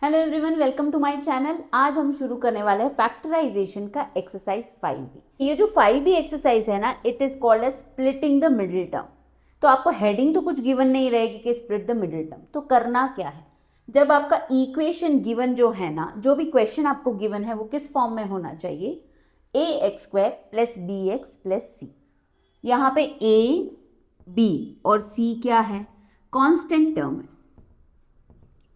Hello everyone, welcome to my channel. आज हम शुरू करने वाले हैं फैक्टराइजेशन का एक्सरसाइज 5B। ये जो 5B एक्सरसाइज है ना, it is called as splitting the middle term. तो आपको हेडिंग तो कुछ गिवन नहीं रहेगी कि स्प्लिट द मिडिल टर्म। तो करना क्या है, जब आपका इक्वेशन गिवन जो है ना, जो भी क्वेश्चन आपको गिवन है वो किस फॉर्म में होना चाहिए, ax² plus bx plus c। यहाँ पे a, b और c क्या है, कांस्टेंट टर्म है।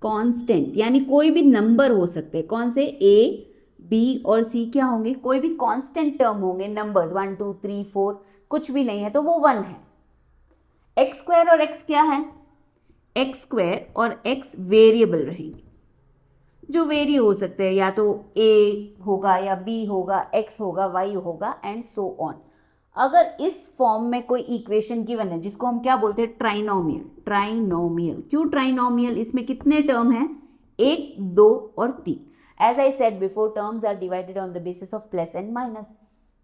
कांस्टेंट यानी कोई भी नंबर हो सकते हैं। कौन से, ए, बी और सी क्या होंगे, कोई भी कांस्टेंट टर्म होंगे, नंबर्स 1 2 3 4, कुछ भी नहीं है तो वो 1 है। एक्स स्क्वायर और एक्स क्या है, एक्स स्क्वायर और एक्स वेरिएबल रहेंगे जो वेरी हो सकते हैं, या तो ए होगा या बी होगा, एक्स होगा, वाई होगा एंड सो ऑन। अगर इस फॉर्म में कोई इक्वेशन गिवन है जिसको हम क्या बोलते हैं, ट्राइनोमियल। ट्राइनोमियल क्यों ट्राइनोमियल, इसमें कितने टर्म हैं, 1 2 और 3। As I said before, terms are divided on the basis of plus and minus.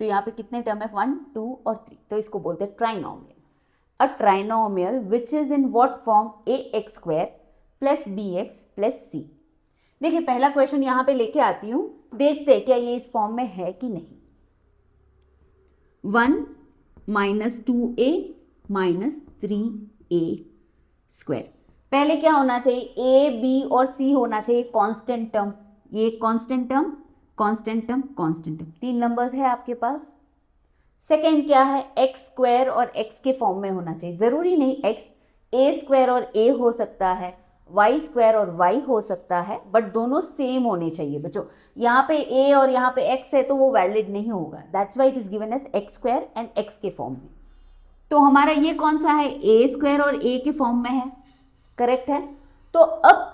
तो यहाँ पे कितने टर्म है, 1 2 और 3, तो इसको बोलते हैं trinomial. A trinomial which is in what form, ax square plus bx plus c। देखिए पहला क्वेश्चन यहाँ पे लेके आती हूँ, देखते हैं क्या ये इस फॉर्म में है कि नहीं। 1 minus 2a minus 3a square. पहले क्या होना चाहिए, a b और c होना चाहिए कांस्टेंट टर्म। ये constant term, constant term, constant term, 3 numbers है आपके पास। सेकेंड क्या है, एक्स स्क्वायर और एक्स के फॉर्म में होना चाहिए। जरूरी नहीं एक्स, ए स्क्वायर और ए हो सकता है, वाई स्क्वायर और वाई हो सकता है, बट दोनों सेम होने चाहिए बच्चों। यहाँ पे ए और यहाँ पे एक्स है तो वो वैलिड नहीं होगा, that's why it is given as x square and x के फॉर्म में। तो हमारा ये कौन सा है, ए स्क्वायर और ए के फॉर्म में है, करेक्ट है। तो अब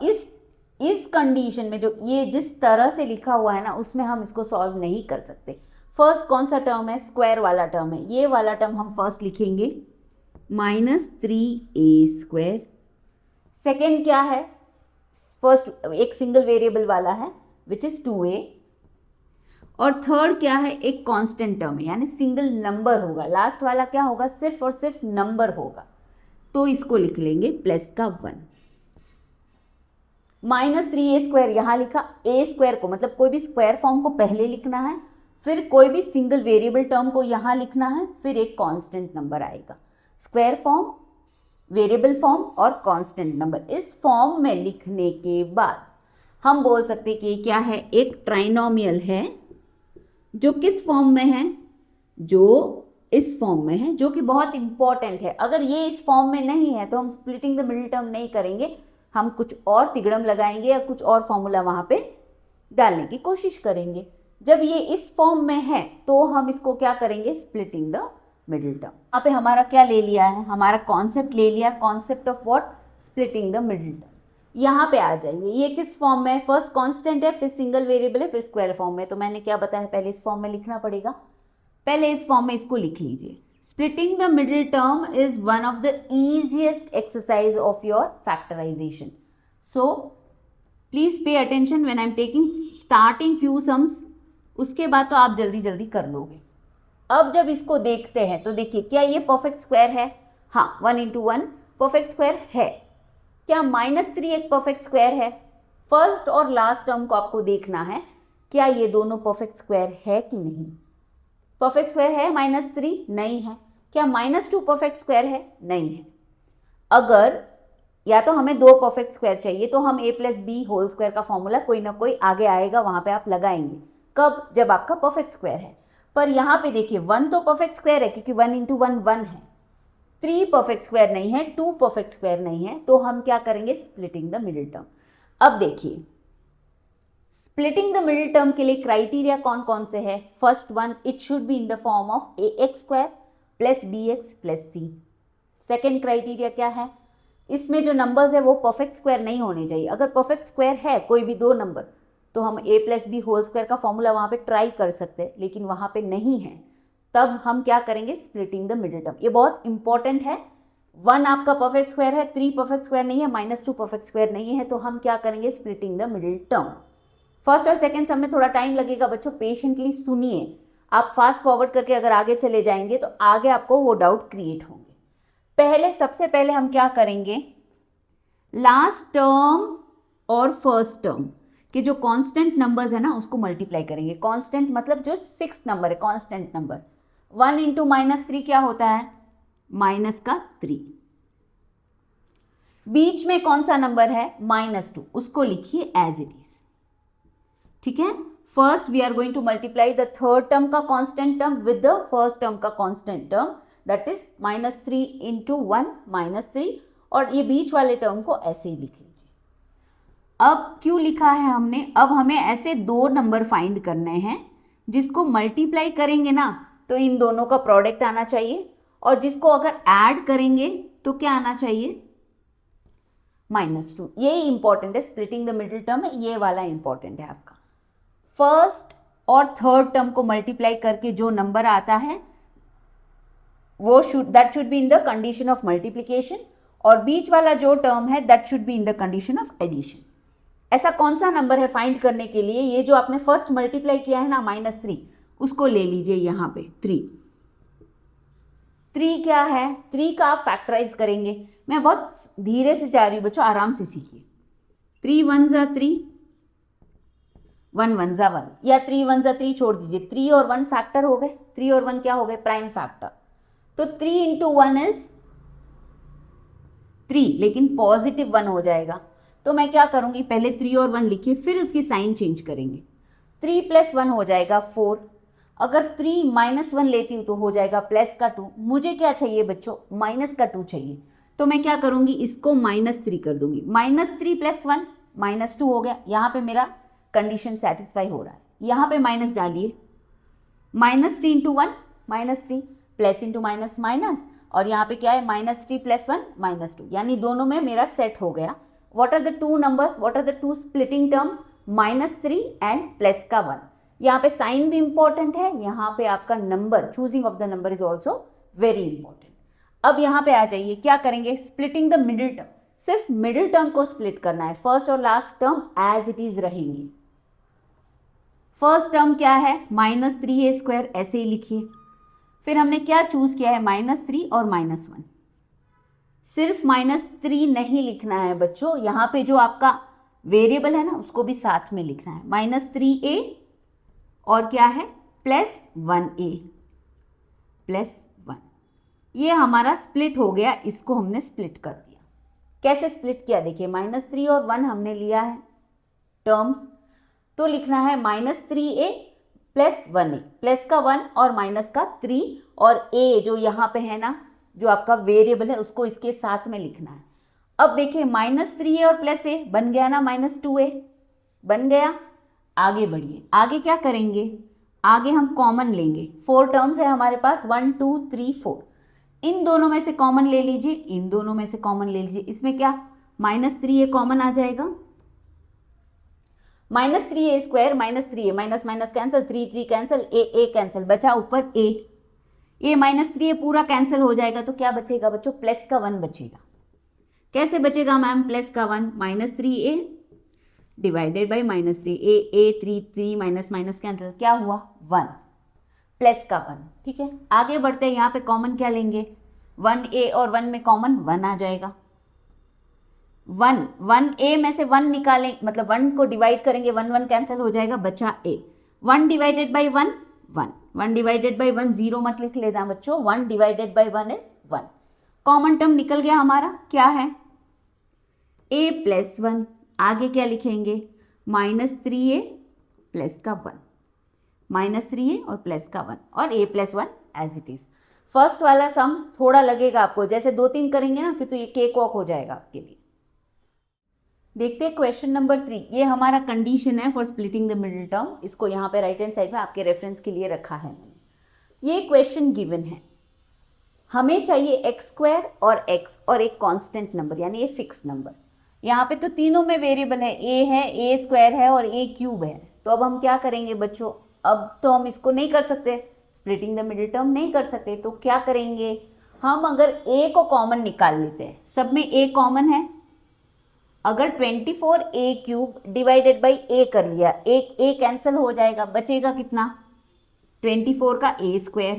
इस कंडीशन में जो ये जिस तरह से लिखा हुआ है ना, उसमें हम इसको सॉल्व नहीं कर सकते। फर्स्ट कौन सा टर्म है, स्क्वायर वाला टर्म है, ये वाला टर्म हम फर्स्ट लिखेंगे, माइनस 3a स्क्वायर। सेकेंड क्या है, फर्स्ट एक सिंगल वेरिएबल वाला है विच इज 2a, और थर्ड क्या है, एक कांस्टेंट टर्म है यानी सिंगल नंबर होगा। लास्ट वाला क्या होगा, सिर्फ और सिर्फ नंबर होगा, तो इसको लिख लेंगे प्लस का 1। माइनस 3a स्क्वायर यहाँ लिखा, a स्क्वायर को मतलब कोई भी स्क्वायर फॉर्म को पहले लिखना है, फिर कोई भी सिंगल वेरिएबल टर्म को यहाँ लिखना है, फिर एक कांस्टेंट नंबर आएगा। स्क्वायर फॉर्म, वेरिएबल फॉर्म और कांस्टेंट नंबर, इस फॉर्म में लिखने के बाद हम बोल सकते हैं कि क्या है, एक ट्राइनोमियल है जो किस फॉर्म में है, जो इस फॉर्म में है, जो कि बहुत इंपॉर्टेंट है। अगर ये इस फॉर्म में नहीं है तो हम स्प्लिटिंग द मिडिल टर्म नहीं करेंगे, हम कुछ और तिगड़म लगाएंगे या कुछ और फॉर्मूला वहां पे डालने की कोशिश करेंगे। जब ये इस फॉर्म में है तो हम इसको क्या करेंगे, स्प्लिटिंग द मिडिल टर्म। यहाँ पे हमारा क्या ले लिया है, हमारा कॉन्सेप्ट ले लिया, concept of what, splitting the middle term. यहाँ पे आ जाइए, ये किस फॉर्म में है, फर्स्ट कांस्टेंट है, फिर सिंगल वेरिएबल है, फिर स्क्वायर फॉर्म में। तो मैंने क्या बताया, पहले इस फॉर्म में लिखना पड़ेगा, पहले इस फॉर्म में इसको लिख लीजिए। Splitting the middle term is one of the easiest exercise of your factorisation, so please pay attention when I am taking starting few sums, उसके बाद तो आप जल्दी जल्दी कर लोगे। अब जब इसको देखते हैं तो देखिए, क्या ये परफेक्ट स्क्वायर है, हाँ 1 इंटू 1 परफेक्ट स्क्वायर है। क्या -3 एक परफेक्ट स्क्वायर है, फर्स्ट और लास्ट टर्म को आपको देखना है, क्या ये दोनों परफेक्ट स्क्वायर है कि नहीं। परफेक्ट स्क्वायर है -3, नहीं है। क्या -2 परफेक्ट स्क्वायर है, नहीं है। अगर या तो हमें 2 परफेक्ट स्क्वायर चाहिए तो हम a plus B whole square का फॉर्मूला कोई ना कोई आगे आएगा, वहां पे आप लगाएंगे। कब, जब आपका परफेक्ट स्क्वायर है। पर यहाँ पे देखिए 1 तो परफेक्ट स्क्वायर है क्योंकि 1 इंटू 1 1 है, 3 परफेक्ट स्क्वायर नहीं है, 2 परफेक्ट स्क्वायर नहीं है, तो हम क्या करेंगे, स्प्लिटिंग द मिडिल टर्म। अब देखिए स्प्लिटिंग द मिडिल टर्म के लिए क्राइटेरिया कौन कौन से है, first one, it should be in the form of ax square plus bx plus c। Second criteria क्या है, इसमें जो नंबर्स है वो परफेक्ट स्क्वायर नहीं होने चाहिए। अगर परफेक्ट स्क्वायर है कोई भी 2 नंबर तो हम a plus B whole square का फॉर्मूला वहाँ पे ट्राई कर सकते हैं, लेकिन वहाँ पे नहीं है, तब हम क्या करेंगे, स्प्लिटिंग द मिडिल टर्म। ये बहुत इंपॉर्टेंट है। 1 आपका परफेक्ट स्क्वायर है, 3 परफेक्ट स्क्वायर नहीं है, -2 परफेक्ट स्क्वायर नहीं है, तो हम क्या करेंगे, splitting the middle term. First और सेकेंड सब में थोड़ा टाइम लगेगा बच्चों, पेशेंटली सुनिए। आप फास्ट फॉरवर्ड करके अगर आगे चले जाएंगे तो आगे आपको वो डाउट क्रिएट होंगे। पहले सबसे पहले हम क्या करेंगे, लास्ट टर्म और फर्स्ट टर्म कि जो कांस्टेंट नंबर्स है ना उसको मल्टीप्लाई करेंगे। कांस्टेंट मतलब जो फिक्स्ड नंबर है, कांस्टेंट नंबर। 1 इंटू -3 क्या होता है? -3। बीच में कौन सा नंबर है? -2, उसको लिखिए एज इट इज। ठीक है, first we are going to multiply the third term का constant term with the first term का constant term, that is -3 into 1 -3, और ये बीच वाले टर्म को ऐसे ही लिख लीजिए। अब क्यों लिखा है हमने? अब हमें ऐसे दो नंबर फाइंड करने हैं जिसको मल्टीप्लाई करेंगे ना तो इन दोनों का प्रोडक्ट आना चाहिए, और जिसको अगर ऐड करेंगे तो क्या आना चाहिए? -2। ये इंपॉर्टेंट है, स्प्लिटिंग द मिडिल टर्म है, ये वाला इंपॉर्टेंट है आपका। फर्स्ट और थर्ड टर्म को मल्टीप्लाई करके जो नंबर आता है वो that should be in the condition of multiplication, और बीच वाला जो टर्म है that should be in the condition of addition. ऐसा कौन सा नंबर है फाइंड करने के लिए? ये जो आपने फर्स्ट मल्टीप्लाई किया है ना -3, उसको ले लीजिए यहाँ पे 3। 3 क्या है? 3 का आप फैक्टराइज करेंगे। मैं बहुत धीरे से जा रही हूँ बच्चों, आराम से सीखिए। 3 1 जा 3, 1 1 जा 1, या 3 1 जा 3 छोड़ दीजिए, 3 और 1 फैक्टर हो गए, 3 और 1 क्या हो गए? Prime factor. तो 3 इंटू 1 इज 3, लेकिन पॉजिटिव 1 हो जाएगा। तो मैं क्या करूंगी? पहले 3 और 1 लिखिए, फिर उसकी साइन चेंज करेंगे। 3 + 1 हो जाएगा 4। अगर 3 -1 लेती हूँ तो हो जाएगा प्लस का 2। मुझे क्या चाहिए बच्चों? माइनस का 2 चाहिए। तो मैं क्या करूंगी? इसको -3 कर दूंगी। -3 + 1 -2 हो गया। यहाँ पे मेरा कंडीशन सेटिस्फाई हो रहा है। यहाँ पे माइनस डालिए, -3 into 1 -3, plus into minus minus, और यहाँ पे क्या है? -3 + 1 -2, यानी दोनों में मेरा सेट हो गया। What are the two numbers? What are the two splitting term? -3 and plus का 1। यहाँ पे साइन भी इंपॉर्टेंट है, यहाँ पे आपका number, choosing of the number is also very important. अब यहाँ पे आ जाइए, क्या करेंगे? Splitting the middle term. सिर्फ मिडिल टर्म को स्प्लिट करना है, फर्स्ट और last term as it is रहेंगे। फर्स्ट टर्म क्या है? -3a², ऐसे ही लिखिए। फिर हमने क्या चूज किया है? -3 और -1। सिर्फ -3 नहीं लिखना है बच्चों, यहाँ पे जो आपका वेरिएबल है ना उसको भी साथ में लिखना है। -3a और क्या है? +1a +1। ये हमारा स्प्लिट हो गया, इसको हमने स्प्लिट कर दिया। कैसे स्प्लिट किया? देखिए, -3 और 1 हमने लिया है टर्म्स, तो लिखना है -3a +1a, प्लस का 1 और माइनस का 3, और a जो यहाँ पे है ना जो आपका वेरिएबल है उसको इसके साथ में लिखना है। अब देखिए, -3a और +a बन गया ना, -2a बन गया। आगे बढ़िए, आगे क्या करेंगे? आगे हम कॉमन लेंगे। 4 टर्म्स है हमारे पास, 1 2 3 4। इन दोनों में से कॉमन ले लीजिए, इन दोनों में से कॉमन ले लीजिए। इसमें क्या? -3a कॉमन आ जाएगा, -3a² -3a, minus minus cancel, 3 3 cancel, a cancel, बचा ऊपर a -3a पूरा कैंसिल हो जाएगा। तो क्या बचेगा बच्चों? प्लस का 1 बचेगा। कैसे बचेगा मैम प्लस का 1? -3a divided by -3, a 3 3 minus minus cancel, क्या हुआ? 1 प्लस का 1। ठीक है, आगे बढ़ते हैं। यहाँ पे कॉमन क्या लेंगे? 1a और 1 में कॉमन 1 आ जाएगा। 1a में से 1 निकालें, मतलब 1 को डिवाइड करेंगे, 1 1 कैंसिल हो जाएगा, बचा a। 1 divided by 1 1, 1 divided by 1 0 मत लिख लेना बच्चों, 1 divided by 1 is 1। Common term निकल गया हमारा, क्या है? a + 1। आगे क्या लिखेंगे? -3a प्लस का 1, -3a और प्लस का 1, और a + 1 as it is. First वाला सम थोड़ा लगेगा आपको, जैसे 2 3 करेंगे ना फिर तो ये केक वॉक हो जाएगा आपके लिए। देखते हैं क्वेश्चन नंबर 3। ये हमारा कंडीशन है for splitting the middle term. इसको यहाँ पे राइट हैंड साइड में आपके रेफरेंस के लिए रखा है मैंने। ये क्वेश्चन गिवन है, हमें चाहिए x² और x और एक कांस्टेंट नंबर, यानी ये फिक्स नंबर। यहाँ पे तो तीनों में वेरिएबल है, a है, a² है और a³ है। तो अब हम क्या करेंगे बच्चों? अब तो हम इसको नहीं कर सकते, स्प्लिटिंग द मिडिल टर्म नहीं कर सकते, तो क्या करेंगे हम? अगर a को कॉमन निकाल लेते हैं, सब में a कॉमन है। अगर 24a³ डिवाइडेड बाई a कर लिया, एक a कैंसिल हो जाएगा, बचेगा कितना? 24 का a²।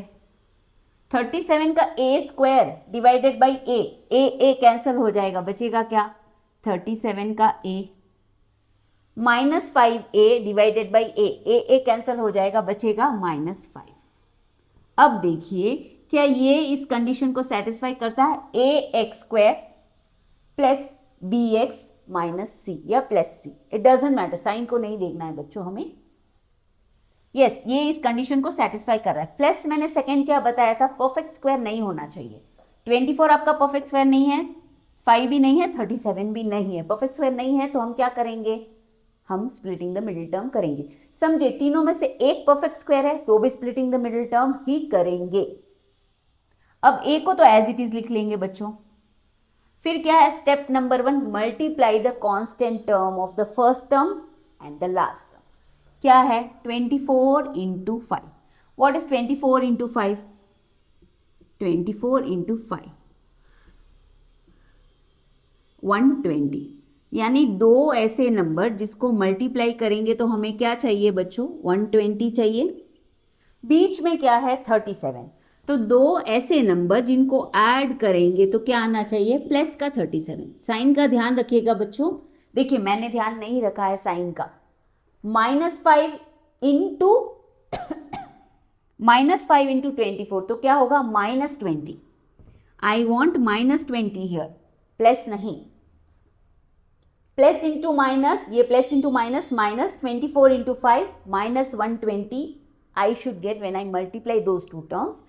37 का a² divided by a cancel हो जाएगा, बचेगा क्या? 37 का a। -5a divided by A cancel हो जाएगा, बचेगा -5। अब देखिए क्या ये इस कंडीशन को सेटिस्फाई करता है, ax² plus bx minus c या plus c, it doesn't matter, sign को नहीं देखना है बच्चों हमें। यस, ये इस कंडीशन को सेटिस्फाई कर रहा है। प्लस मैंने सेकंड क्या बताया था, परफेक्ट स्क्वायर नहीं होना चाहिए। 24 आपका परफेक्ट स्क्वायर नहीं है, 5 भी नहीं है, 37 भी नहीं है, परफेक्ट स्क्वायर नहीं है, तो हम क्या करेंगे, हम स्प्लिटिंग द मिडिल टर्म करेंगे। समझे, तीनों में से एक परफेक्ट स्क्वायर है तो भी स्प्लिटिंग द मिडिल टर्म ही करेंगे। अब ए को तो एज इट इज लिख लेंगे बच्चों। फिर क्या है, step number 1, multiply the constant term of the first term and the last term. क्या है, 24 into 5। What is 24 into 5? 24 into 5 120, यानी दो ऐसे नंबर जिसको मल्टीप्लाई करेंगे तो हमें क्या चाहिए बच्चों, 120 चाहिए। बीच में क्या है, 37, तो दो ऐसे नंबर जिनको ऐड करेंगे तो क्या आना चाहिए, प्लस का 37। साइन का ध्यान रखिएगा बच्चों, देखिए मैंने ध्यान नहीं रखा है साइन का। -5 इंटू -5 इंटू 24 तो क्या होगा, -20। आई वॉन्ट -20 हियर, प्लस नहीं, प्लस इंटू माइनस, ये plus into minus, -24 into 5 -120 I should get when I multiply those two terms,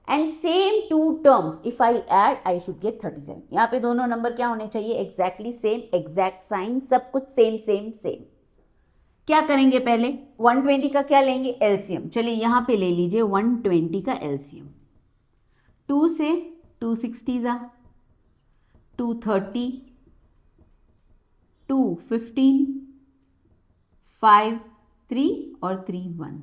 and same two terms if I add I should get 37। यहाँ पे दोनों number क्या होने चाहिए, exactly same, exact sign, सब कुछ same same same. क्या करेंगे, पहले 120 का क्या लेंगे, एलसीएम। चलिए यहाँ पे ले लीजिए 120 का एलसीएम। 2 से 260 जा, 230, 215, 5 3 और 3 1।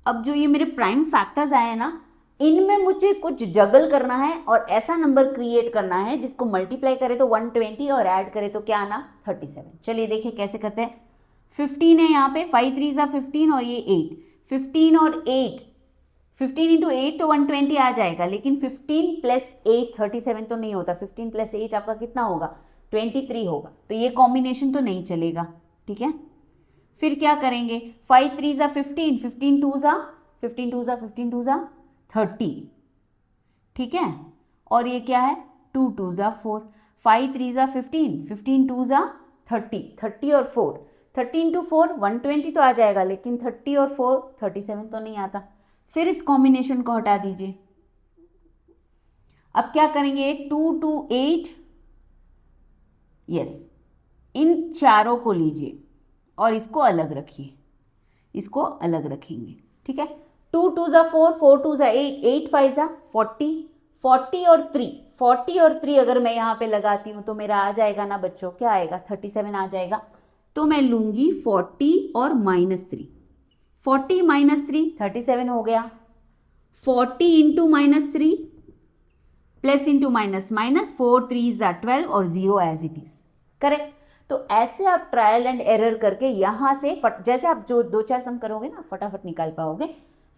अब जो ये मेरे प्राइम फैक्टर्स आए हैं ना, इनमें मुझे कुछ जगल करना है और ऐसा नंबर क्रिएट करना है जिसको मल्टीप्लाई करे तो 120 और ऐड करे तो क्या आना, 37। चलिए देखिए कैसे करते हैं। 15 है यहाँ पे, 5 3 जा 15 और ये 8, 15 और 8, 15 इंटू 8 तो 120 आ जाएगा, लेकिन 15 प्लस 8 37 तो नहीं होता, 15 प्लस 8 आपका कितना होगा, 23 होगा, तो ये कॉम्बिनेशन तो नहीं चलेगा, ठीक है। फिर क्या करेंगे, 5 3 जा 15, 15 2 जा 15 2 जा 15 2 जा 30, ठीक है। और ये क्या है, 2 2 जा 4, 5 3 जा 15, 15 2 जा 30, 30 और 4, 30 इंटू 4 120 तो आ जाएगा, लेकिन 30 और 4 37 तो नहीं आता। फिर इस कॉम्बिनेशन को हटा दीजिए। अब क्या करेंगे, 2 2 8, यस, इन चारों को लीजिए और इसको अलग रखिए, इसको अलग रखेंगे, ठीक है। 2 2 जा 4, 4 2 जा 8, 8 5 जा 40, 40 और 3, 40 और 3 अगर मैं यहाँ पे लगाती हूँ तो मेरा आ जाएगा ना बच्चों, क्या आएगा, 37 आ जाएगा। तो मैं लूँगी 40 और -3, 40 -3 37 हो गया। 40 into -3 plus into minus minus, 4 3 जा 12 और 0 एज इट इज, करेक्ट। तो ऐसे आप ट्रायल एंड एरर करके यहाँ से जैसे आप जो 2-4 सम करोगे ना फटाफट निकाल पाओगे,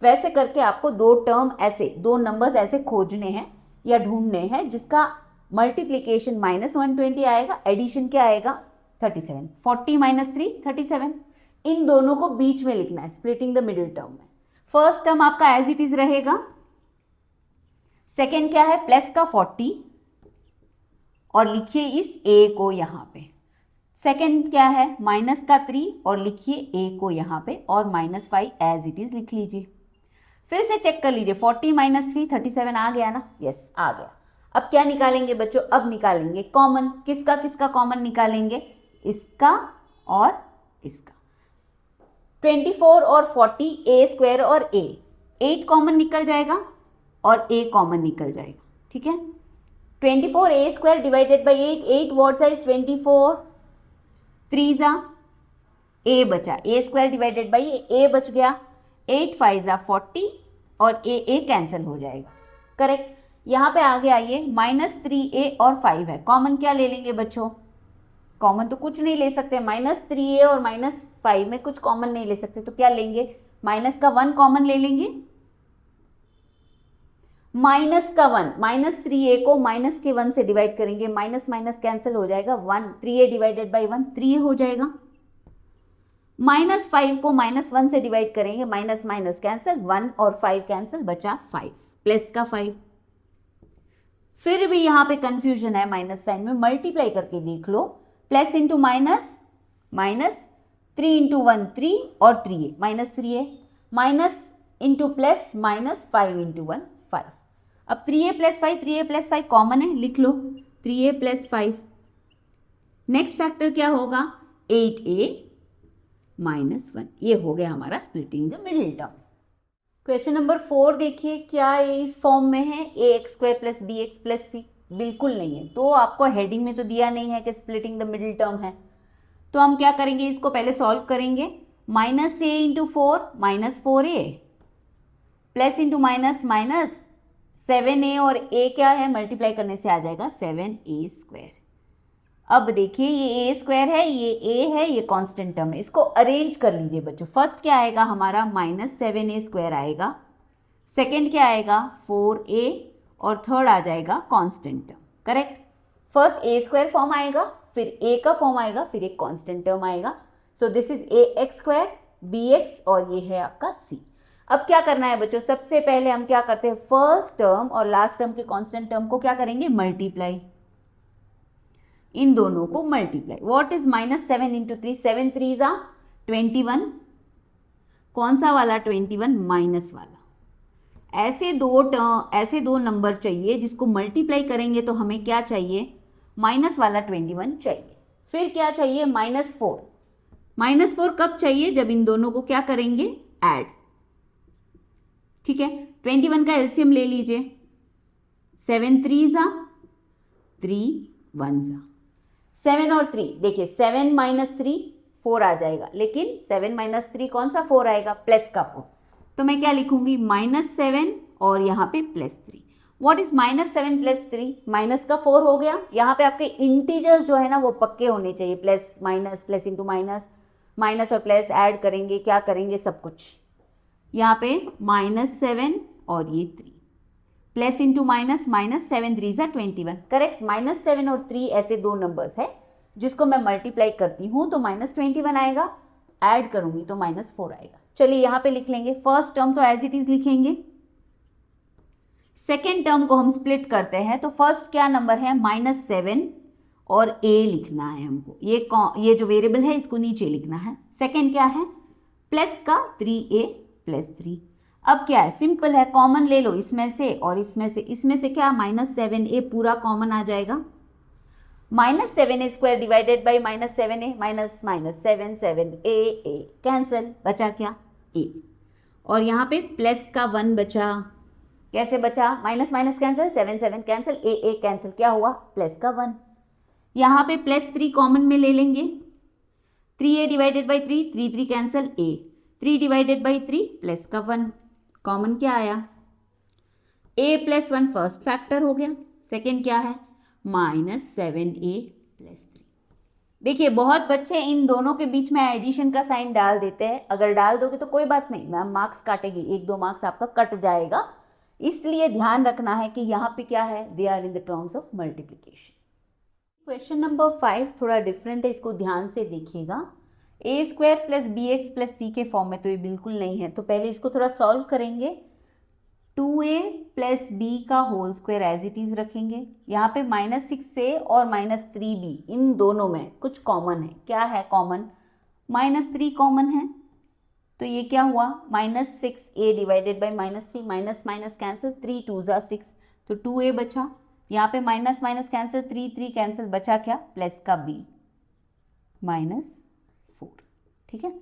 वैसे करके आपको दो टर्म ऐसे, दो नंबर्स ऐसे खोजने हैं या ढूंढने हैं जिसका मल्टीप्लीकेशन -120 आएगा, एडिशन क्या आएगा, 37। 40 -3 37, इन दोनों को बीच में लिखना है, स्प्लिटिंग द मिडिल टर्म में। फर्स्ट टर्म आपका एज इट इज रहेगा, सेकेंड क्या है, प्लस का 40 और लिखिए इस a को यहाँ पे। सेकेंड क्या है, माइनस का 3 और लिखिए a को यहाँ पे, और -5 एज इट इज लिख लीजिए। फिर से चेक कर लीजिए, 40 -3 37 आ गया ना, यस आ गया। अब क्या निकालेंगे बच्चों, अब निकालेंगे कॉमन, किसका किसका कॉमन निकालेंगे, इसका और इसका। 24 और 40 a² और a, 8 कॉमन निकल जाएगा और a कॉमन निकल जाएगा, ठीक है। 24 a² divided by 8, 8 what size 24, 3 जा a बचा, a² डिवाइडेड बाई a बच गया, 8 5 जा 40 और a कैंसिल हो जाएगा, करेक्ट। यहाँ पे आगे आइए, -3a और 5 है, कॉमन क्या ले लेंगे बच्चों, कॉमन तो कुछ नहीं ले सकते, -3a और -5 में कुछ कॉमन नहीं ले सकते, तो क्या लेंगे, माइनस का 1 कॉमन ले लेंगे। माइनस का 1, -3a को माइनस के 1 से डिवाइड करेंगे, माइनस माइनस कैंसिल हो जाएगा, 1, 3a डिवाइडेड बाई 1 3a हो जाएगा। -5 को -1 से डिवाइड करेंगे, माइनस माइनस कैंसिल, 1 और 5 कैंसिल, बचा 5, प्लस का 5। फिर भी यहाँ पे कंफ्यूजन है माइनस साइन में, मल्टीप्लाई करके देख लो, plus into minus, minus 3 into 1 3 और 3a, -3a, minus into plus, minus 5 into 1 5। अब 3a plus 5, 3a plus 5 common है, लिख लो 3a प्लस 5। नेक्स्ट फैक्टर क्या होगा, 8a माइनस 1। ये हो गया हमारा splitting the middle term. Question number 4 देखिए, क्या ये इस फॉर्म में है, ax² plus bx plus c? बिल्कुल नहीं है। तो आपको हेडिंग में तो दिया नहीं है कि स्प्लिटिंग द मिडिल टर्म है, तो हम क्या करेंगे, इसको पहले सॉल्व करेंगे। -a into 4 -4a plus into minus minus 7a, और a क्या है, मल्टीप्लाई करने से आ जाएगा 7a²। अब देखिए ये a² है, ये a है, ये कांस्टेंट टर्म है, इसको अरेंज कर लीजिए बच्चों। फर्स्ट क्या आएगा हमारा, -7a² आएगा, सेकेंड क्या आएगा 4a, और थर्ड आ जाएगा constant term. Correct, first a² form आएगा, फिर a का फॉर्म आएगा, फिर एक कांस्टेंट टर्म आएगा। So this is ax², bx, और ये है आपका c। अब क्या करना है बच्चों, सबसे पहले हम क्या करते हैं, फर्स्ट टर्म और लास्ट टर्म के कांस्टेंट टर्म को क्या करेंगे, मल्टीप्लाई, इन दोनों को मल्टीप्लाई। व्हाट इज -7 इंटू 3, 7 3 जा 21, कौन सा वाला 21, माइनस वाला। ऐसे दो नंबर चाहिए जिसको मल्टीप्लाई करेंगे तो हमें क्या चाहिए, माइनस वाला 21 चाहिए। फिर क्या चाहिए, -4। -4 कब चाहिए, जब इन दोनों को क्या करेंगे, ऐड। ठीक है, 21 का एलसीएम ले लीजिए, 7 3 जा 3 1 जा, 7 और 3, देखिए 7 - 3 4 आ जाएगा, लेकिन 7 - 3 कौन सा 4 आएगा, प्लस का 4। तो मैं क्या लिखूंगी, -7 और यहाँ पे +3। व्हाट इज -7 + 3, माइनस का 4 हो गया। यहाँ पे आपके इंटीजर्स जो है ना वो पक्के होने चाहिए, plus minus, plus into minus, minus और प्लस ऐड करेंगे, क्या करेंगे, सब कुछ। यहाँ पे -7 और ये 3, प्लस इंटू माइनस, माइनस 7 3 जा 21। करेक्ट, -7 और 3 ऐसे दो नंबर्स है जिसको मैं मल्टीप्लाई करती हूँ तो -21 आएगा, ऐड करूंगी तो -4 आएगा। चलिए यहाँ पे लिख लेंगे, फर्स्ट टर्म तो एज इट इज लिखेंगे, सेकेंड टर्म को हम स्प्लिट करते हैं। तो फर्स्ट क्या नंबर है, -7 और a लिखना है हमको, ये जो वेरिएबल है इसको नीचे लिखना है। सेकेंड क्या है, प्लस का 3a + 3। अब क्या है, सिंपल है, कॉमन ले लो इसमें से और इसमें से क्या, -7a पूरा कॉमन आ जाएगा, -7a² divided by -7a, minus minus 7 7a cancel, बचा क्या, a। और यहाँ पे प्लस का 1 बचा, कैसे बचा, minus minus cancel, 7 7 cancel, a cancel, क्या हुआ, प्लस का 1। यहाँ पे +3 कॉमन में ले लेंगे, 3a divided by 3, 3 3 cancel, a, 3 divided by 3 plus का 1, कॉमन क्या आया, a + 1 फर्स्ट फैक्टर हो गया, सेकेंड क्या है, -7a + 3। देखिए बहुत बच्चे इन दोनों के बीच में एडिशन का साइन डाल देते हैं, अगर डाल दोगे तो कोई बात नहीं, मैम मार्क्स काटेगी, 1-2 मार्क्स आपका कट जाएगा, इसलिए ध्यान रखना है कि यहाँ पे क्या है, they are in the terms of multiplication. Question number 5 थोड़ा डिफरेंट है, इसको ध्यान से देखिएगा। a² + bx + c के फॉर्म में तो ये बिल्कुल नहीं है, तो पहले इसको थोड़ा सॉल्व करेंगे। 2a + b का whole square as it is रखेंगे, यहाँ पे -6a और -3b, इन दोनों में कुछ कॉमन है, क्या है कॉमन, -3 कॉमन है, तो ये क्या हुआ, -6a divided by -3, minus minus cancel, 3 2 जा 6, तो 2a बचा, यहाँ पे माइनस माइनस कैंसिल, 3 3 कैंसिल, बचा क्या, प्लस का b -4। ठीक है,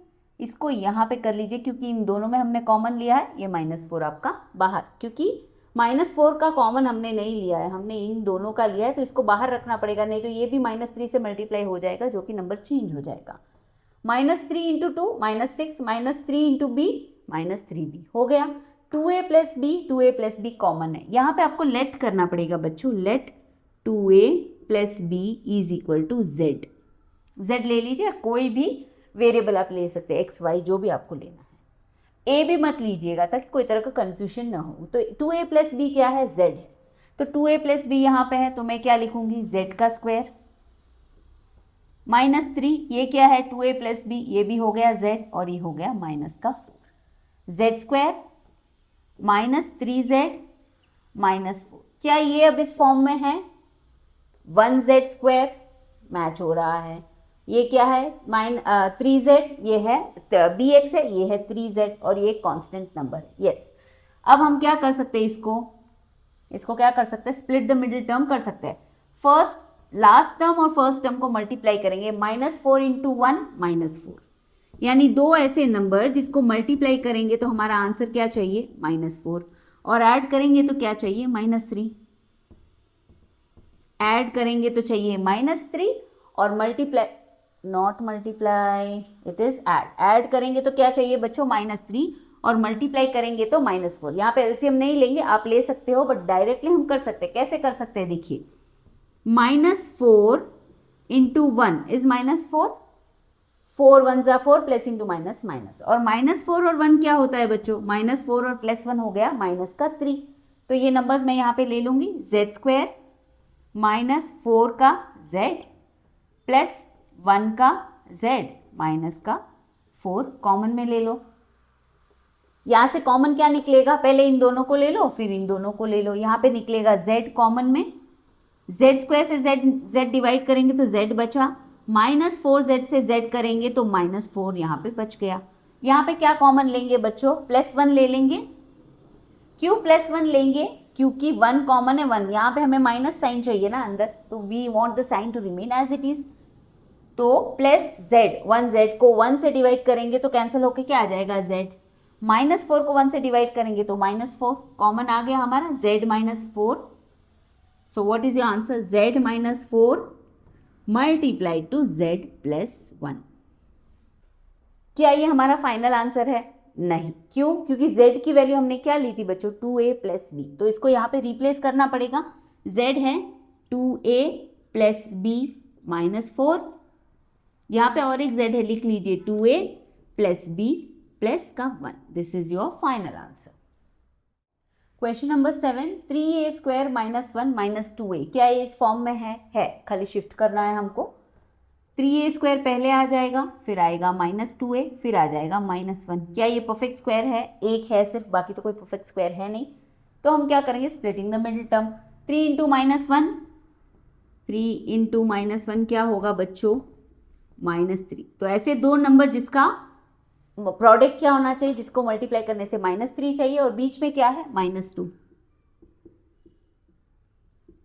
इसको यहाँ पे कर लीजिए, क्योंकि इन दोनों में हमने कॉमन लिया है, ये -4 आपका बाहर, क्योंकि -4 का कॉमन हमने नहीं लिया है, हमने इन दोनों का लिया है, तो इसको बाहर रखना पड़ेगा, नहीं तो ये भी -3 से मल्टीप्लाई हो जाएगा, जो कि नंबर चेंज हो जाएगा। -3 × 2 -6, -3 × b -3b हो गया। 2a + b, 2a + b common है, यहाँ पे आपको लेट करना पड़ेगा बच्चों, late 2a + b = z। z ले लीजिए, कोई भी वेरिएबल आप ले सकते हैं, x y जो भी आपको लेना ए भी मत लीजिएगा ताकि कोई तरह का कंफ्यूजन ना हो। तो 2a प्लस बी क्या है, z है। तो 2a प्लस बी यहाँ पे है तो मैं क्या लिखूंगी, z का स्क्वायर माइनस 3, ये क्या है 2a प्लस बी, ये भी हो गया z और ये हो गया माइनस का 4, z square minus 3z minus 4। क्या ये अब इस फॉर्म में है, 1z स्क्वायर मैच हो रहा है, ये क्या है 3z, ये है bx है, ये है 3z और ये कांस्टेंट नंबर है। यस, अब हम क्या कर सकते हैं, इसको क्या कर सकते हैं, स्प्लिट द मिडिल टर्म कर सकते हैं। फर्स्ट लास्ट टर्म और फर्स्ट टर्म को मल्टीप्लाई करेंगे, -4 इंटू 1 -4, यानी दो ऐसे नंबर जिसको मल्टीप्लाई करेंगे तो हमारा आंसर क्या चाहिए, -4, और ऐड करेंगे तो क्या चाहिए, -3, ऐड करेंगे तो चाहिए -3 और multiply not multiply it is add करेंगे तो क्या चाहिए बच्चों, -3 और मल्टीप्लाई करेंगे तो -4। यहाँ पे एलसीएम नहीं लेंगे, आप ले सकते हो बट डायरेक्टली हम कर सकते हैं। कैसे कर सकते हैं, देखिए -4 इंटू 1 इज -4, 4 1 जा 4 प्लस इंटू माइनस माइनस, और -4 और 1 क्या होता है बच्चों, -4 और +1 हो गया माइनस का 3। तो ये नंबर्स मैं यहाँ पे ले लूंगी, z स्क्वायर -4 का z प्लस 1 का z माइनस का 4 कॉमन में ले लो। यहाँ से कॉमन क्या निकलेगा, पहले इन दोनों को ले लो फिर इन दोनों को ले लो। यहाँ पे निकलेगा z कॉमन में, z स्क्वायर से z डिवाइड करेंगे तो z बचा, -4z से z करेंगे तो -4 यहाँ पे बच गया। यहाँ पे क्या कॉमन लेंगे बच्चों, +1 ले लेंगे। क्यों +1 लेंगे, क्योंकि 1 कॉमन है, 1 यहाँ पे हमें माइनस साइन चाहिए ना अंदर, तो we want the sign to remain as it is. तो प्लस z, 1z को 1 से डिवाइड करेंगे तो कैंसिल होके क्या आ जाएगा z, -4 को 1 से डिवाइड करेंगे तो -4 कॉमन आ गया हमारा, z -4। So what is your answer, z -4 multiplied to z plus 1। क्या ये हमारा फाइनल आंसर है, नहीं। क्यों, क्योंकि z की वैल्यू हमने क्या ली थी बच्चों, 2a प्लस b, तो इसको यहाँ पे रिप्लेस करना पड़ेगा। z है 2a प्लस b -4, यहाँ पे और एक z है, लिख लीजिए 2a प्लस b प्लस का 1। This is your final answer. Question number 7, 3a square -1 -2a, क्या ये इस फॉर्म में है, खाली शिफ्ट करना है हमको। 3a स्क्वायर पहले आ जाएगा, फिर आएगा -2a, फिर आ जाएगा -1। क्या ये परफेक्ट स्क्वायर है, एक है सिर्फ, बाकी तो कोई परफेक्ट स्क्वायर है नहीं। तो हम क्या करेंगे, splitting the middle term, 3 into -1, 3 into -1 क्या होगा बच्चों, -3। तो ऐसे दो नंबर जिसका प्रोडक्ट क्या होना चाहिए, जिसको मल्टीप्लाई करने से -3 चाहिए और बीच में क्या है -2।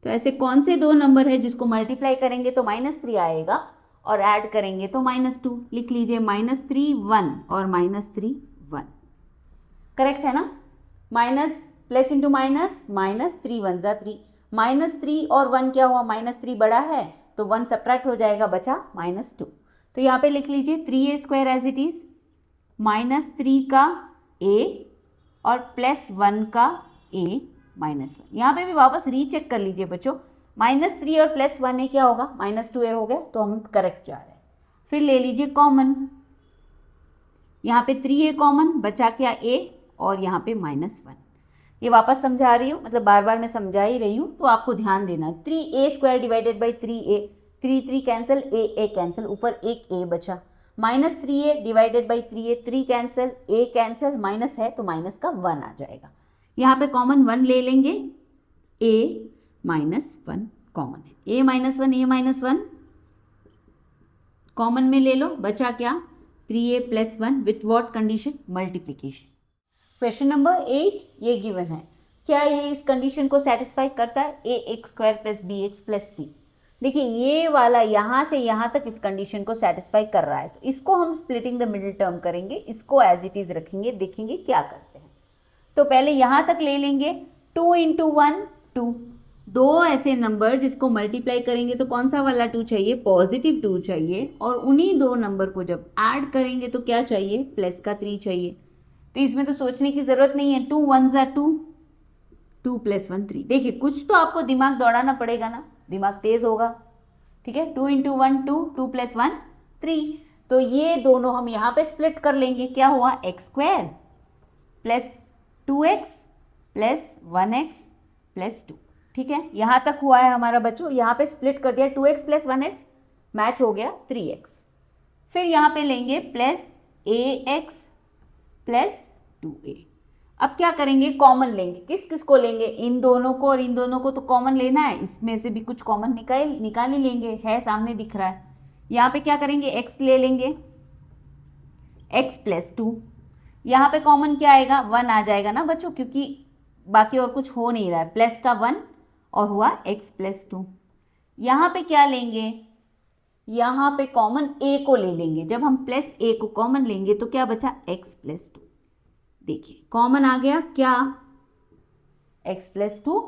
तो ऐसे कौन से दो नंबर है जिसको मल्टीप्लाई करेंगे तो -3 आएगा और ऐड करेंगे तो -2। लिख लीजिए -3 1 और -3 1, करेक्ट है ना। माइनस प्लस इंटू माइनस, -3 1 जा 3, -3 और 1 क्या हुआ, -3 बड़ा है तो 1 सब्ट्रैक्ट हो जाएगा, बचा -2। तो यहाँ पे लिख लीजिए 3a square as it is, -3 का a और +1 का a -1। यहाँ पे भी वापस रीचेक कर लीजिए बच्चों, -3 और +1 a क्या होगा, -2a हो गया, तो हम करेक्ट जा रहे हैं। फिर ले लीजिए कॉमन, यहाँ पे 3a कॉमन, बचा क्या a और यहाँ पे -1। ये वापस समझा रही हूँ, मतलब बार बार मैं समझा ही रही हूँ, तो आपको ध्यान देना। 3a square divided by 3a, 3 cancel, a cancel, ऊपर एक a बचा, -3a divided by 3a, 3 cancel, a cancel, minus है तो माइनस का 1 आ जाएगा। यहाँ पे कॉमन 1 ले लेंगे, a -1 कॉमन है, a -1 कॉमन में ले लो, बचा क्या 3a + 1 with what condition, multiplication. Question number 8 ये गिवन है, क्या ये इस कंडीशन को सेटिस्फाई करता है, ax² + bx + c। देखिए ये वाला यहाँ से यहाँ तक इस कंडीशन को सेटिस्फाई कर रहा है, तो इसको हम स्प्लिटिंग द मिडिल टर्म करेंगे, इसको एज इट इज रखेंगे, देखेंगे क्या करते हैं। तो पहले यहाँ तक ले लेंगे, 2 इंटू 1 2, दो ऐसे नंबर जिसको मल्टीप्लाई करेंगे तो कौन सा वाला 2 चाहिए, पॉजिटिव 2 चाहिए, और उन्हीं दो नंबर को जब ऐड करेंगे तो क्या चाहिए, प्लस का 3 चाहिए। तो इसमें तो सोचने की ज़रूरत नहीं है, 2 1 जा 2, 2 + 1 3। देखिए कुछ तो आपको दिमाग दौड़ाना पड़ेगा ना, दिमाग तेज होगा, ठीक है। 2 इंटू 1 2, 2 + 1 3। तो ये दोनों हम यहाँ पे स्प्लिट कर लेंगे, क्या हुआ x² plus 2x plus 1x plus 2। ठीक है, यहाँ तक हुआ है हमारा बच्चों। यहाँ पे स्प्लिट कर दिया, 2x प्लस 1x मैच हो गया 3x। फिर यहाँ पे लेंगे प्लस ax प्लस 2a। अब क्या करेंगे, कॉमन लेंगे। किस किस को लेंगे, इन दोनों को और इन दोनों को तो कॉमन लेना है, इसमें से भी कुछ कॉमन निकाल ही लेंगे, है सामने दिख रहा है। यहाँ पे क्या करेंगे, x ले लेंगे, x प्लस 2। यहाँ पे कॉमन क्या आएगा, 1 आ जाएगा ना बच्चों, क्योंकि बाकी और कुछ हो नहीं रहा है। प्लस का 1 और हुआ x प्लस 2। यहाँ पे क्या लेंगे, यहाँ पे कॉमन a को ले लेंगे। जब हम प्लस a को कॉमन लेंगे तो क्या बचा, x प्लस 2। देखिए कॉमन आ गया क्या, x प्लस 2।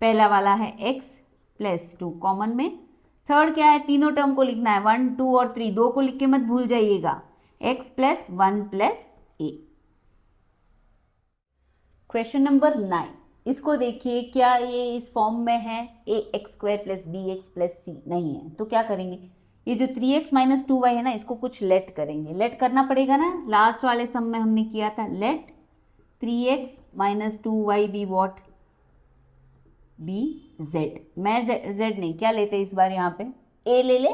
पहला वाला है x प्लस 2 कॉमन में। थर्ड क्या है, तीनों टर्म को लिखना है, 1 2 और 3, 2 को लिख के मत भूल जाइएगा, x plus 1 plus a। Question number 9, इसको देखिए, क्या ये इस फॉर्म में है, ax² plus bx plus c, नहीं है। तो क्या करेंगे, ये जो 3x माइनस 2y है ना, इसको कुछ लेट करेंगे। लेट करना पड़ेगा ना, लास्ट वाले सम में हमने किया था, let 3x minus 2y be what, be z। मैं z नहीं, क्या लेते इस बार, यहाँ पे a ले ले,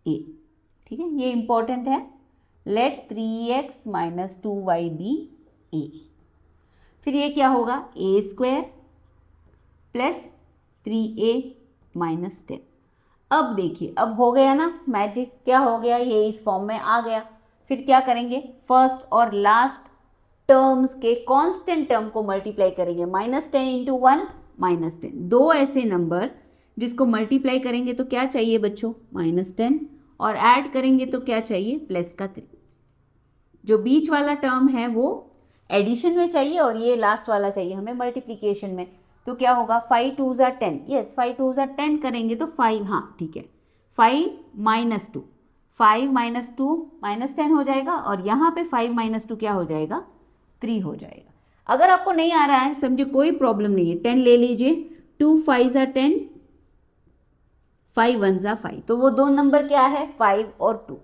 a। ठीक है, ये इंपॉर्टेंट है। Let 3x minus 2y be a। फिर ये क्या होगा, a² प्लस 3a माइनस 10। अब देखिए, अब हो गया ना मैजिक, क्या हो गया, ये इस फॉर्म में आ गया। फिर क्या करेंगे, फर्स्ट और लास्ट टर्म्स के कांस्टेंट टर्म को मल्टीप्लाई करेंगे। -10 इंटू 1 -10, दो ऐसे नंबर जिसको मल्टीप्लाई करेंगे तो क्या चाहिए बच्चों, -10, और ऐड करेंगे तो क्या चाहिए, प्लस का 3। जो बीच वाला टर्म है वो एडिशन में चाहिए और ये लास्ट वाला चाहिए हमें मल्टीप्लिकेशन में। तो क्या होगा, 5 2 ज़ा 10, यस 5 2 ज़ा 10 करेंगे तो 5, हाँ ठीक है, 5 माइनस 2, 5 माइनस 2 -10 हो जाएगा, और यहाँ पे 5 माइनस 2 क्या हो जाएगा, 3 हो जाएगा। अगर आपको नहीं आ रहा है समझे, कोई प्रॉब्लम नहीं है, 10 ले लीजिए, 2 5 ज़ा 10, 5 1 ज़ा 5, तो वो दो नंबर क्या है, 5 और 2।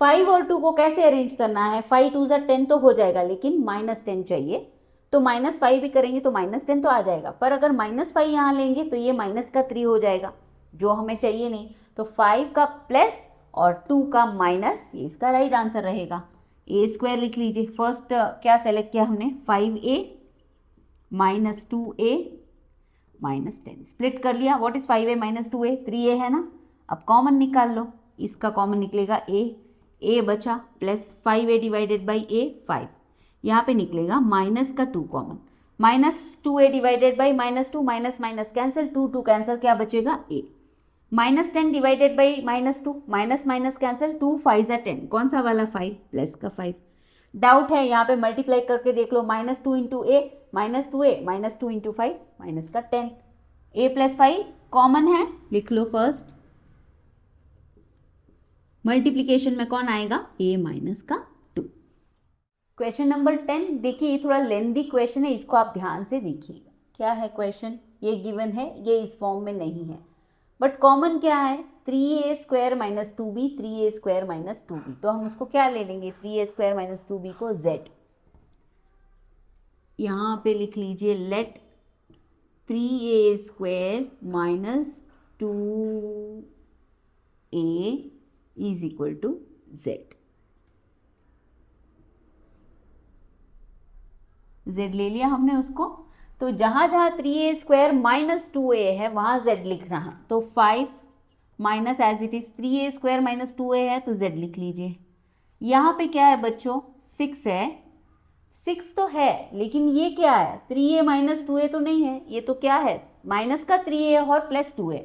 5 और 2 को कैसे अरेंज करना है, 5 2 ज़ा 10 तो हो जाएगा, लेकिन -10 चाहिए, तो -5 भी करेंगे तो -10 तो आ जाएगा। पर अगर -5 यहाँ लेंगे तो ये माइनस का 3 हो जाएगा, जो हमें चाहिए नहीं। तो 5 का प्लस और 2 का माइनस, ये इसका राइट आंसर रहेगा। a² लिख लीजिए। फर्स्ट क्या सेलेक्ट किया हमने, 5a minus 2a minus 10, split कर लिया। What is 5a minus 2a, 3a है ना। अब कॉमन निकाल लो, इसका कॉमन निकलेगा a बचा, plus 5a divided by a 5, यहाँ पे निकलेगा माइनस का 2 common, -2a divided by -2, minus minus cancel, 2 2 cancel, क्या बचेगा a। -10 divided by -2, minus minus cancel, 2 5 ज़ा 10, कौन सा वाला 5, प्लस का 5। डाउट है यहाँ पे मल्टीप्लाई करके देख लो, -2 into a -2a, -2 into 5 minus का 10, a प्लस 5 कॉमन है, लिख लो फर्स्ट। मल्टीप्लिकेशन में कौन आएगा, a माइनस का 2। क्वेश्चन नंबर 10 देखिए, ये थोड़ा लेंदी क्वेश्चन है, इसको आप ध्यान से देखिएगा। क्या है क्वेश्चन, ये गिवन है, ये इस फॉर्म में नहीं है, बट कॉमन क्या है, 3a² minus 2b, 3a² minus 2b, तो हम उसको क्या ले लेंगे, 3a² माइनस 2b को z। यहाँ पे लिख लीजिए, let 3a² minus 2a is equal to z। z ले लिया हमने उसको, तो जहाँ जहाँ 3a² माइनस 2a है वहाँ z लिखना है। तो 5 minus as it is 3a² minus 2a है तो z लिख लीजिए। यहाँ पे क्या है बच्चों, 6 है, 6 तो है, लेकिन ये क्या है, 3a माइनस 2a तो नहीं है, ये तो क्या है, माइनस का 3a और प्लस 2a।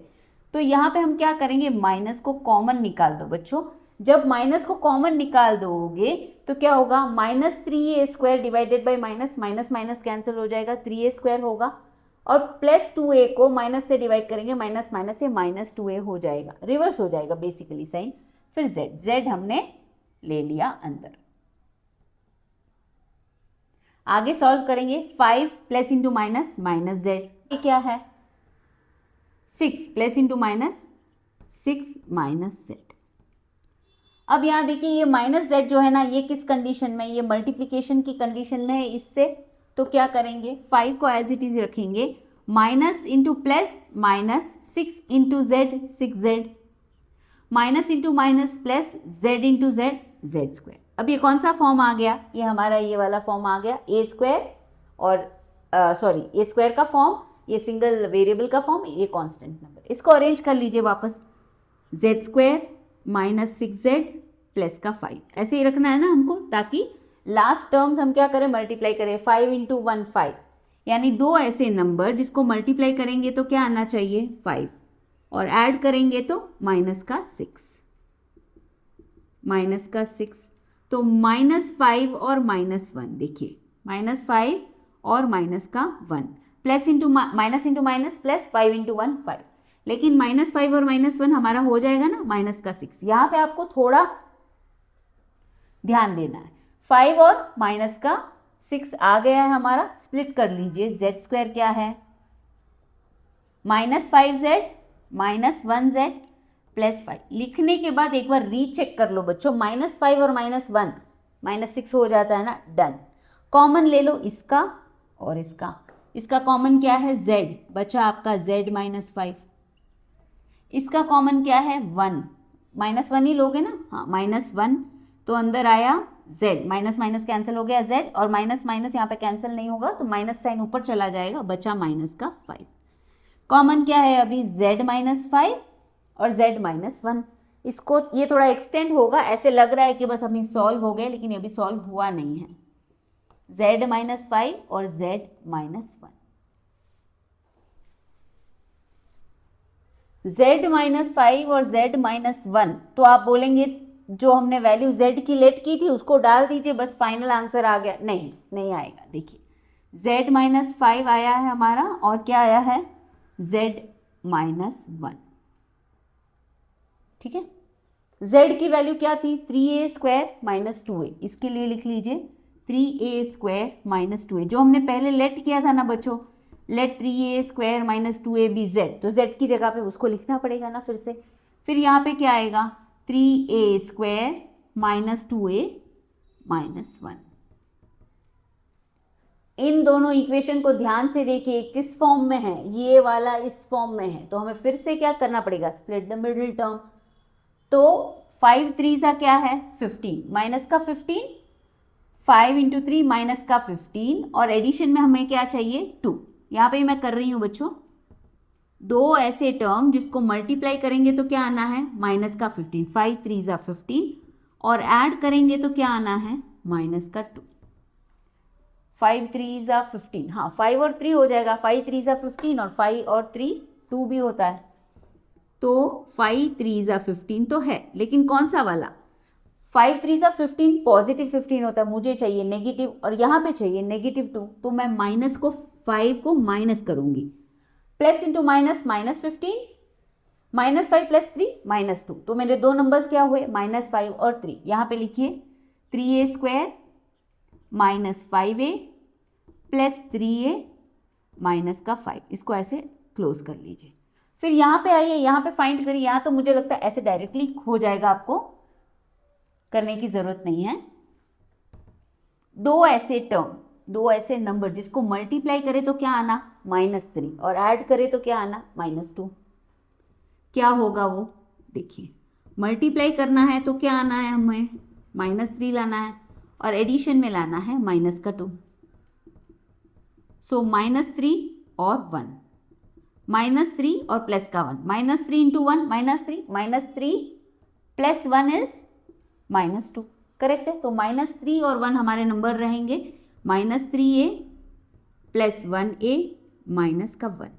तो यहाँ पे हम क्या करेंगे, माइनस को कॉमन निकाल दो बच्चों। जब माइनस को कॉमन निकाल दोगे तो क्या होगा, -3a² divided by minus, minus minus cancel हो जाएगा, 3a² होगा, और प्लस 2a को माइनस से डिवाइड करेंगे, माइनस माइनस से -2a हो जाएगा, रिवर्स हो जाएगा बेसिकली साइन। फिर z हमने ले लिया अंदर। आगे सॉल्व करेंगे, 5 plus into minus minus z, ये क्या है, 6 plus into minus 6 minus z। अब यहाँ देखिए ये माइनस जेड जो है ना, ये किस कंडीशन में, ये मल्टीप्लिकेशन की कंडीशन में है इससे, तो क्या करेंगे 5 को एज इट इज रखेंगे, minus into plus minus 6 into Z 6z, minus into minus plus Z into Z Z square. अब ये कौन सा फॉर्म आ गया, ये हमारा ये वाला फॉर्म आ गया ए स्क्वायर और सॉरी ए स्क्वायर का फॉर्म, ये सिंगल वेरिएबल का फॉर्म, ये कांस्टेंट नंबर। इसको अरेंज कर लीजिए वापस, Z square minus 6z plus का 5, ऐसे ही रखना है ना हमको, ताकि लास्ट टर्म्स हम क्या करें मल्टीप्लाई करें, 5 इंटू 1 5, यानी दो ऐसे नंबर जिसको मल्टीप्लाई करेंगे तो क्या आना चाहिए 5, और ऐड करेंगे तो माइनस का 6, तो -5 और -1, देखिए -5 और माइनस का 1, plus into minus into minus plus 5 into 1 5, लेकिन -5 और -1 हमारा हो जाएगा ना माइनस का 6। यहाँ पे आपको थोड़ा ध्यान देना है, 5 और माइनस का 6 आ गया है हमारा, स्प्लिट कर लीजिए, जेड स्क्वायर क्या है -5z माइनस 1z प्लस 5, लिखने के बाद एक बार रीचेक कर लो बच्चों, -5 और -1 -6 हो जाता है ना, डन। कॉमन ले लो इसका और इसका कॉमन क्या है z, बचा आपका z -5, इसका कॉमन क्या है 1, -1 ही लोगे ना, हाँ -1, तो अंदर आया z, माइनस माइनस कैंसिल हो गया z, और माइनस माइनस यहाँ पे कैंसिल नहीं होगा तो माइनस साइन ऊपर चला जाएगा, बचा माइनस का 5। कॉमन क्या है अभी z -5 और z -1, इसको ये थोड़ा एक्सटेंड होगा, ऐसे लग रहा है कि बस अभी सॉल्व हो गए, लेकिन ये अभी सॉल्व हुआ नहीं है, z -5 और z -1, z -5 और z -1, तो आप बोलेंगे जो हमने वैल्यू z की लेट की थी उसको डाल दीजिए, बस फाइनल आंसर आ गया, नहीं आएगा। देखिए z -5 आया है हमारा, और क्या आया है z -1, ठीक है। z की वैल्यू क्या थी 3a² - 2a, इसके लिए लिख लीजिए 3a² - 2a, जो हमने पहले लेट किया था ना बच्चों, let 3a² - 2a be z, तो z की जगह पे उसको लिखना पड़ेगा ना फिर से। फिर यहाँ पे क्या आएगा 3a² - 2a - 1। इन दोनों इक्वेशन को ध्यान से देखिए, किस फॉर्म में है, ये वाला इस फॉर्म में है, तो हमें फिर से क्या करना पड़ेगा, स्प्लिट द मिडिल टर्म। तो 5 3 क्या है 15, माइनस का 15, 5 इंटू 3 माइनस का 15, और एडिशन में हमें क्या चाहिए 2। यहाँ पे मैं कर रही हूँ बच्चों, दो ऐसे टर्म जिसको मल्टीप्लाई करेंगे तो क्या आना है माइनस का 15, 5 3 15, और ऐड करेंगे तो क्या आना है माइनस का 2, 5 3 15, हाँ 5 और 3 हो जाएगा, 5 3 15 और 5 और 3 2 भी होता है, तो 5 3 15 तो है, लेकिन कौन सा वाला 5 3 15 पॉजिटिव 15 होता है, मुझे चाहिए नेगेटिव, और यहाँ पे चाहिए -2, तो मैं माइनस को 5 को माइनस करूँगी, प्लस इंटू माइनस -15, -5 + 3 -2, तो मेरे दो नंबर्स क्या हुए -5 और 3। यहाँ पे लिखिए 3a² - 5a plus 3a minus का 5, इसको ऐसे क्लोज कर लीजिए। फिर यहाँ पे आइए, यहाँ पे फाइंड करिए, यहाँ तो मुझे लगता है ऐसे डायरेक्टली हो जाएगा, आपको करने की ज़रूरत नहीं है। दो ऐसे टर्म, दो ऐसे नंबर जिसको मल्टीप्लाई करे तो क्या आना -3, और ऐड करे तो क्या आना -2, क्या होगा वो देखिए, मल्टीप्लाई करना है तो क्या आना है हमें -3 लाना है, और एडिशन में लाना है -2, सो -3 और 1, -3 और प्लस का 1, -3 इंटू 1 -3 प्लस 1 इज -2, करेक्ट है। तो -3 और 1 हमारे नंबर रहेंगे, -3a प्लस 1a माइनस का 1।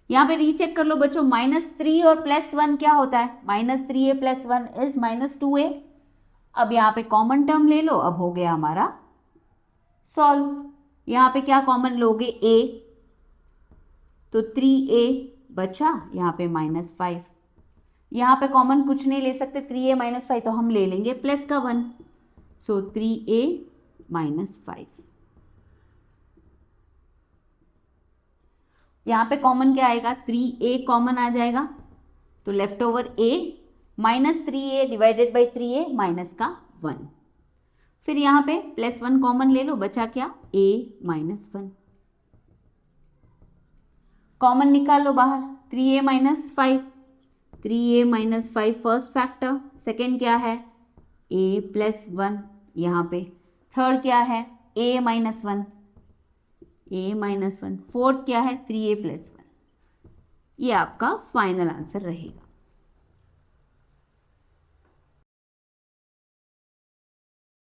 यहाँ पे रीचेक कर लो बच्चों, -3 और प्लस 1 क्या होता है, -3a प्लस 1 इज -2a। अब यहाँ पे कॉमन टर्म ले लो, अब हो गया हमारा सॉल्व। यहाँ पे क्या कॉमन लोगे a, तो 3a बचा, यहाँ पे -5, यहाँ पे कॉमन कुछ नहीं ले सकते, 3a - 5, तो हम ले लेंगे प्लस का 1, सो 3a - 5। यहाँ पे कॉमन क्या आएगा 3a कॉमन आ जाएगा, तो left over a -3a divided by 3a minus का 1। फिर यहाँ पे +1 कॉमन ले लो, बचा क्या a माइनस 1। कॉमन निकाल लो बाहर, 3a minus 5, 3a minus 5 first factor, second क्या है a प्लस 1 यहाँ पे, थर्ड क्या है a minus 1, a minus 1, fourth क्या है 3a प्लस 1। ये आपका फाइनल आंसर रहेगा।